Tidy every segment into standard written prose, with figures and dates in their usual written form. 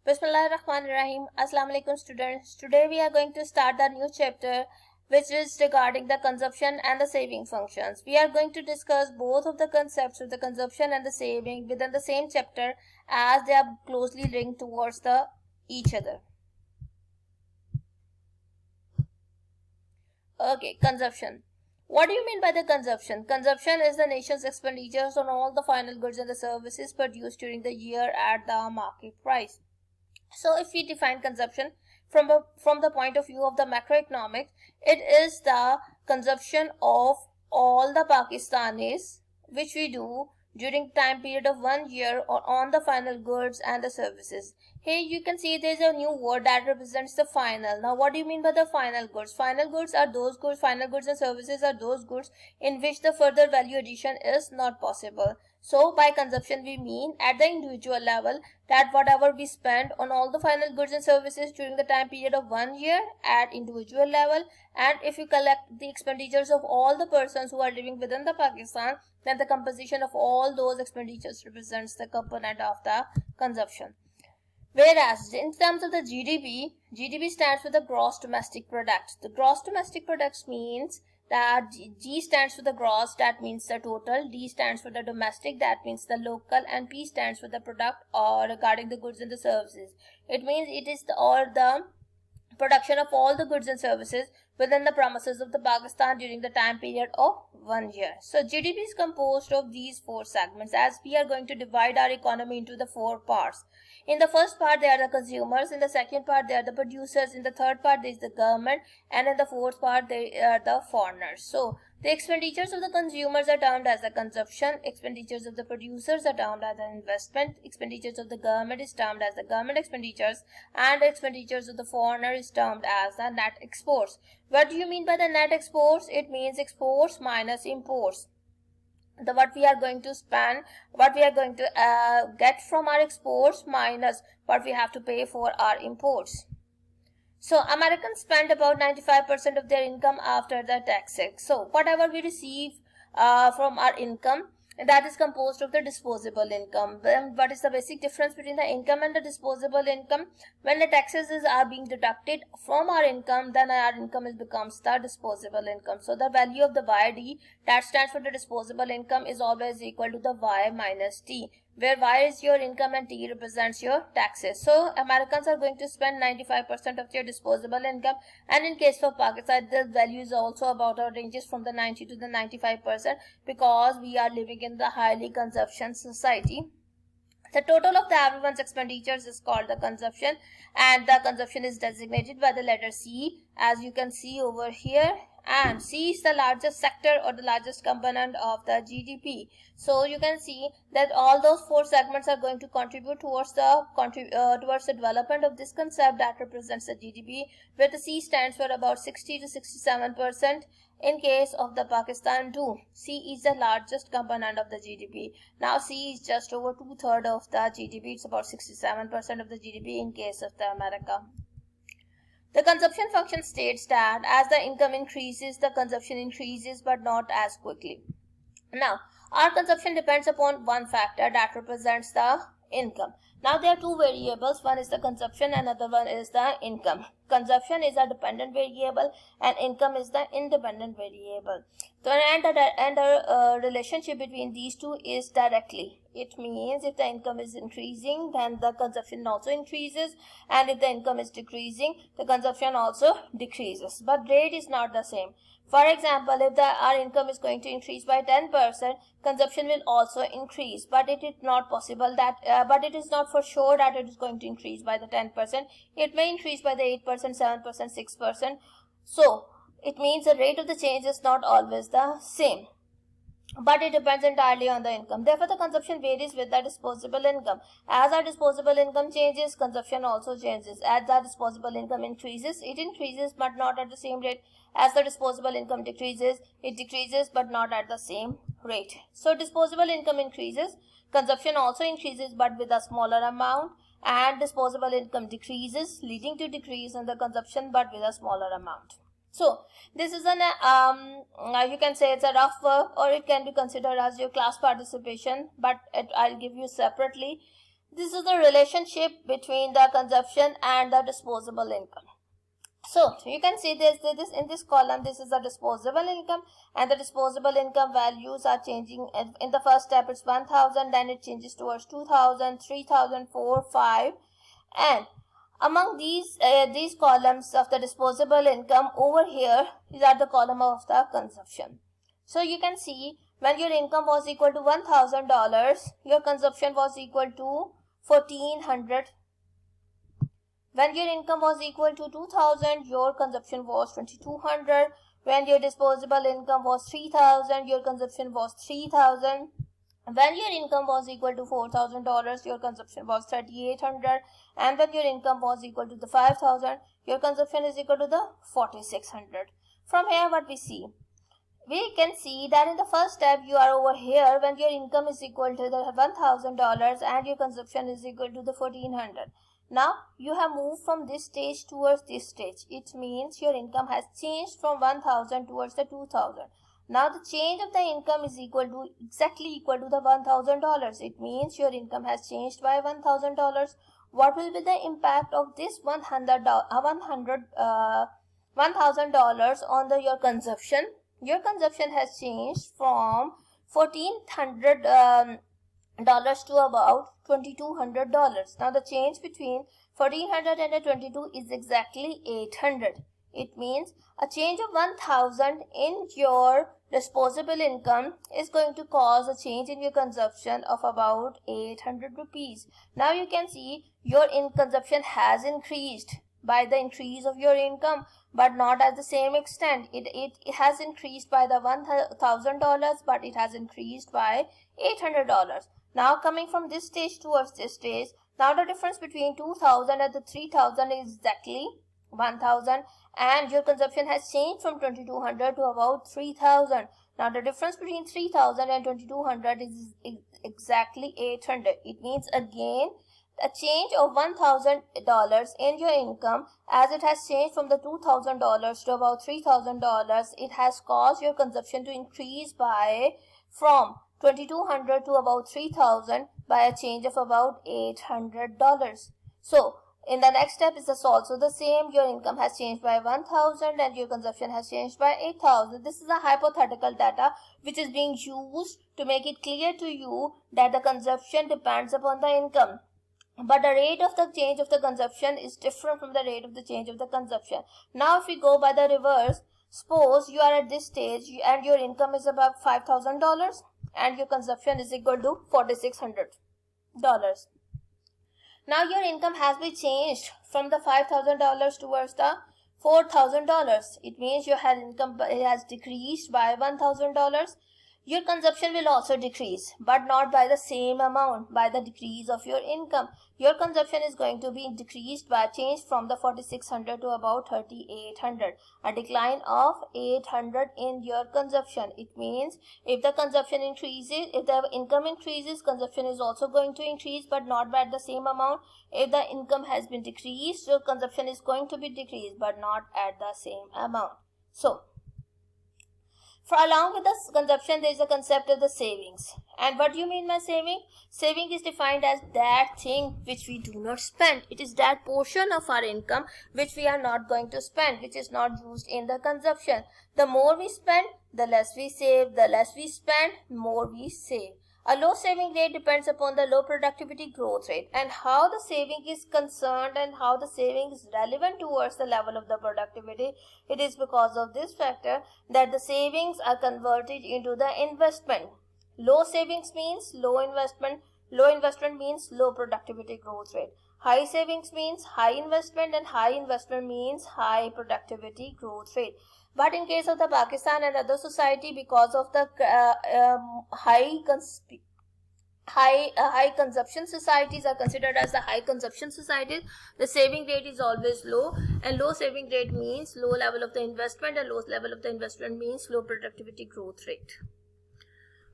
Bismillahirrahmanirrahim. Assalamu alaikum students. Today we are going to start the new chapter which is regarding the consumption and the saving functions. We are going to discuss both of the concepts of the consumption and the saving within the same chapter as they are closely linked towards each other. Okay, consumption. What do you mean by the consumption? Consumption is the nation's expenditures on all the final goods and the services produced during the year at the market price. So if we define consumption from the point of view of the macroeconomics, it is the consumption of all the Pakistanis which we do during time period of 1 year or on the final goods and the services. Here you can see there is a new word that represents the final. Now what do you mean by the final goods? Final goods are those goods, final goods and services are those goods in which the further value addition is not possible. So by consumption we mean at the individual level that whatever we spend on all the final goods and services during the time period of 1 year at individual level, and if you collect the expenditures of all the persons who are living within the Pakistan, then the composition of all those expenditures represents the component of the consumption. Whereas in terms of the GDP stands for the gross domestic product. The gross domestic product means that G stands for the gross, that means the total, D stands for the domestic, that means the local, and P stands for the product or regarding the goods and the services. It means it is the production of all the goods and services within the premises of the Pakistan during the time period of 1 year. So GDP is composed of these 4 segments, as we are going to divide our economy into the 4 parts. In the first part they are the consumers, in the second part they are the producers, in the third part there is the government, and in the fourth part they are the foreigners. So the expenditures of the consumers are termed as the consumption, expenditures of the producers are termed as the investment, expenditures of the government is termed as the government expenditures, and expenditures of the foreigner is termed as the net exports. What do you mean by the net exports? It means exports minus imports. What we are going to spend, what we are going to get from our exports minus what we have to pay for our imports. So Americans spend about 95% of their income after the taxes. So whatever we receive from our income, that is composed of the disposable income. Then what is the basic difference between the income and the disposable income? When the taxes are being deducted from our income, then our income becomes the disposable income. So the value of the YD, that stands for the disposable income, is always equal to the Y minus T, where Y is your income and T represents your taxes. So Americans are going to spend 95% of their disposable income, and in case of Pakistan the value is also about ranges from the 90 to the 95%, because we are living in the highly consumption society. The total of the everyone's expenditures is called the consumption, and the consumption is designated by the letter C, as you can see over here, and C is the largest sector or the largest component of the GDP. So you can see that all those 4 segments are going to contribute towards the development of this concept that represents the GDP, where the C stands for about 60 to 67%. In case of the Pakistan too, C is the largest component of the GDP. Now C is just over 2/3 of the GDP. It's about 67% of the GDP in case of the America. The consumption function states that as the income increases, the consumption increases, but not as quickly. Now, our consumption depends upon one factor that represents the income. Now there are 2 variables, one is the consumption and another one is the income. Consumption is a dependent variable and income is the independent variable. So, and the relationship between these two is directly. It means if the income is increasing, then the consumption also increases, and if the income is decreasing, the consumption also decreases. But rate is not the same. For example, if our income is going to increase by 10%, consumption will also increase, but it is not possible that, but it is not for sure that it is going to increase by the 10%. It may increase by the 8%, 7%, 6%. So it means the rate of the change is not always the same, but it depends entirely on the income. Therefore, the consumption varies with the disposable income. As our disposable income changes, consumption also changes. As the disposable income increases, it increases, but not at the same rate. As the disposable income decreases, it decreases, but not at the same rate. So disposable income increases, consumption also increases, but with a smaller amount, and disposable income decreases, leading to decrease in the consumption, but with a smaller amount. So this is an you can say it's a rough work, or it can be considered as your class participation, but I'll give you separately. This is the relationship between the consumption and the disposable income. So you can see this in this column. This is the disposable income, and the disposable income values are changing. In the first step it's 1000, then it changes towards 2000, 3000, 4, 5, and among these columns of the disposable income, over here is at the column of the consumption. So you can see when your income was equal to $1000, your consumption was equal to 1400. When your income was equal to 2000, your consumption was 2200. When your disposable income was 3000, your consumption was 3000. When your income was equal to $4000, your consumption was 3800. And when your income was equal to the 5000, your consumption is equal to the 4600. From here, what we see? We can see that in the first step you are over here when your income is equal to the $1000 and your consumption is equal to the 1400. Now you have moved from this stage towards this stage. It means your income has changed from 1000 towards the 2000. Now the change of the income is exactly equal to the $1000. It means your income has changed by $1000. What will be the impact of this $1000 on your consumption? Your consumption has changed from $1400 to about $2200. Now the change between 1400 and 22 is exactly 800. It means a change of 1000 in your disposable income is going to cause a change in your consumption of about 800 rupees. Now you can see your consumption has increased by the increase of your income, but not at the same extent. It has increased by the $1000, but it has increased by $800. Now coming from this stage towards this stage, now the difference between 2000 and the 3000 is exactly 1000, and your consumption has changed from 2200 to about 3000. Now the difference between 3000 and 2200 is exactly 800. It means again a change of $1000 in your income, as it has changed from the $2000 to about $3000. It has caused your consumption to increase by from 2200 to about 3000 by a change of about $800. So in the next step is also the same. Your income has changed by 1000 and your consumption has changed by 8000. This is a hypothetical data which is being used to make it clear to you that the consumption depends upon the income, but the rate of the change of the consumption is different from the rate of the change of the consumption. Now if we go by the reverse, suppose you are at this stage and your income is about $5000 and your consumption is equal to $4600. Now your income has been changed from the $5000 towards the $4000. It means your income has decreased by $1000. Your consumption will also decrease, but not by the same amount, by the decrease of your income. Your consumption is going to be decreased by change from the 4600 to about 3800, a decline of 800 in your consumption. It means if the consumption increases, if the income increases, consumption is also going to increase, but not by the same amount. If the income has been decreased, your consumption is going to be decreased, but not at the same amount. So for along with the consumption, there is a concept of the savings. And what do you mean by saving? Saving is defined as that thing which we do not spend. It is that portion of our income which we are not going to spend, which is not used in the consumption. The more we spend, the less we save. The less we spend, more we save. A low saving rate depends upon the low productivity growth rate, and how the saving is concerned and how the saving is relevant towards the level of the productivity. It is because of this factor that the savings are converted into the investment. Low savings means low investment. Low investment means low productivity growth rate. High savings means high investment, and high investment means high productivity growth rate. But in case of the Pakistan and other society, because of the high consumption societies are considered as the high consumption societies, the saving rate is always low, and low saving rate means low level of the investment, and low level of the investment means low productivity growth rate.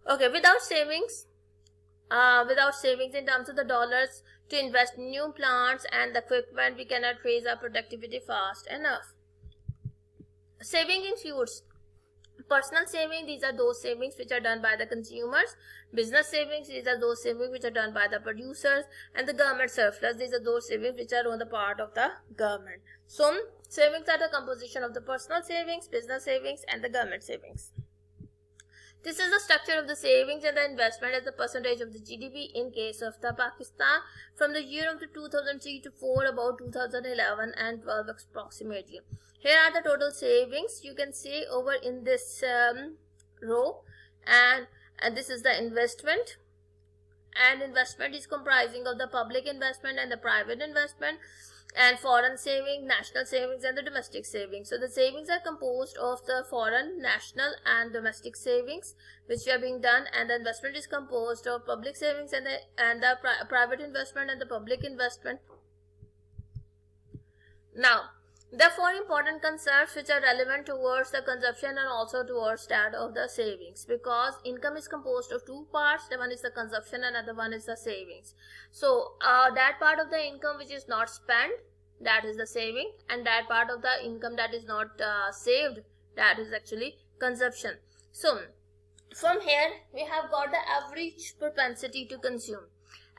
Okay, without savings in terms of the dollars to invest in new plants and the equipment, we cannot raise our productivity fast enough. Saving includes Personal saving, these are those savings which are done by the consumers. Business savings, these are those savings which are done by the producers. And the government surplus, these are those savings which are on the part of the government. So savings are the composition of the personal savings, business savings, and the government savings. This is the structure of the savings and the investment as a percentage of the GDP in case of the Pakistan from the year of the 2003 to 4, about 2011 and 12 approximately. Here are the total savings you can see over in this row, and this is the investment, and investment is comprising of the public investment and the private investment, and foreign saving, national savings, and the domestic savings. So the savings are composed of the foreign, national, and domestic savings which are being done, and the investment is composed of public savings and the private investment and the public investment. Now, the four important concepts which are relevant towards the consumption and also towards that of the savings, because income is composed of two parts. The one is the consumption and another one is the savings. So that part of the income which is not spent, that is the saving, and that part of the income that is not saved, that is actually consumption. So from here we have got the average propensity to consume.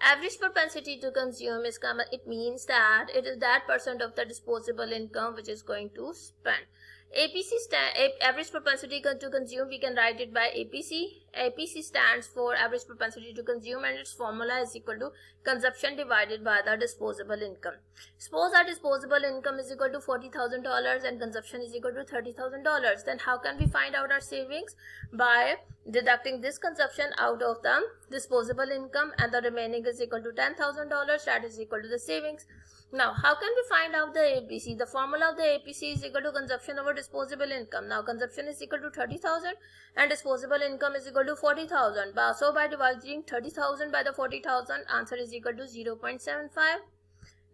Average propensity to consume is it means that it is that percent of the disposable income which is going to spend. Average propensity to consume, we can write it by APC. APC stands for average propensity to consume, and its formula is equal to consumption divided by the disposable income. Suppose our disposable income is equal to $40,000 and consumption is equal to $30,000. Then how can we find out our savings? By deducting this consumption out of the disposable income, and the remaining is equal to $10,000, that is equal to the savings. Now, how can we find out the APC? The formula of the APC is equal to consumption over disposable income. Now, consumption is equal to 30,000 and disposable income is equal to 40,000. So, by dividing 30,000 by the 40,000, answer is equal to 0.75.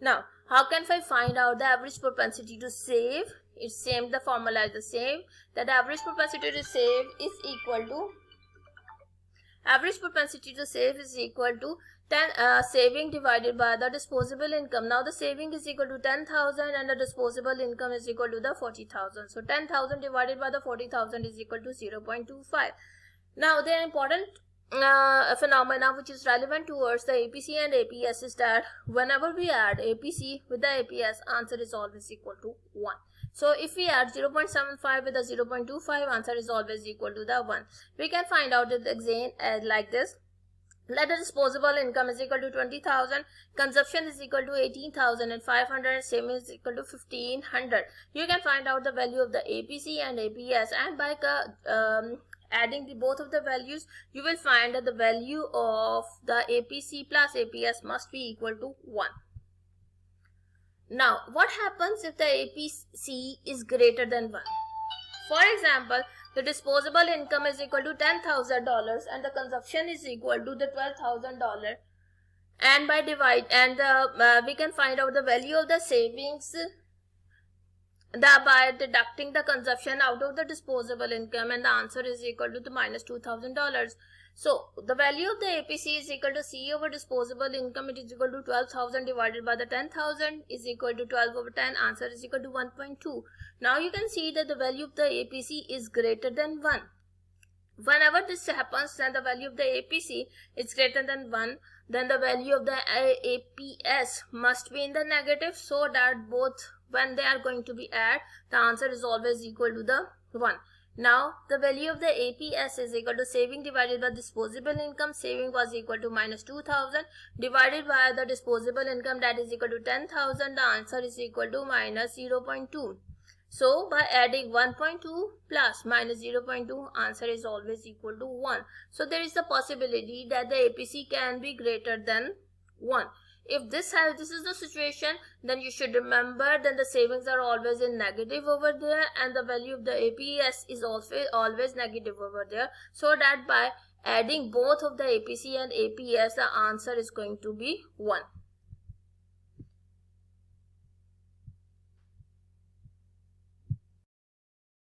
Now, how can I find out the average propensity to save? It's same, the formula is the same. That average propensity to save is equal to saving divided by the disposable income. Now the saving is equal to 10,000 and the disposable income is equal to the 40,000. So 10,000 divided by the 40,000 is equal to 0.25. Now the important phenomena which is relevant towards the APC and APS is that whenever we add APC with the APS, answer is always equal to 1. So if we add 0.75 with the 0.25, answer is always equal to the 1. We can find out it again like this. Let the disposable income is equal to 20,000, consumption is equal to 18,500, and savings is equal to 1,500. You can find out the value of the APC and APS, and by adding both of the values, you will find that the value of the APC plus APS must be equal to 1. Now, what happens if the APC is greater than 1? For example, the disposable income is equal to $10,000 and the consumption is equal to the $12,000, and we can find out the value of the savings by deducting the consumption out of the disposable income, and the answer is equal to the minus $2,000. So the value of the APC is equal to C over disposable income. It is equal to 12,000 divided by the 10,000 is equal to 12 over 10. Answer is equal to 1.2. Now you can see that the value of the APC is greater than 1. Whenever this happens, then the value of the APC is greater than 1, then the value of the APS must be in the negative, so that both, when they are going to be added, the answer is always equal to the 1. Now, the value of the APS is equal to saving divided by disposable income. Saving was equal to minus 2,000 divided by the disposable income, that is equal to 10,000. The answer is equal to minus 0.2. So, by adding 1.2 plus minus 0.2, answer is always equal to 1. So, there is a possibility that the APC can be greater than 1. If this is the situation, then you should remember that the savings are always in negative over there, and the value of the APS is also always negative over there, so that by adding both of the APC and APS, the answer is going to be 1.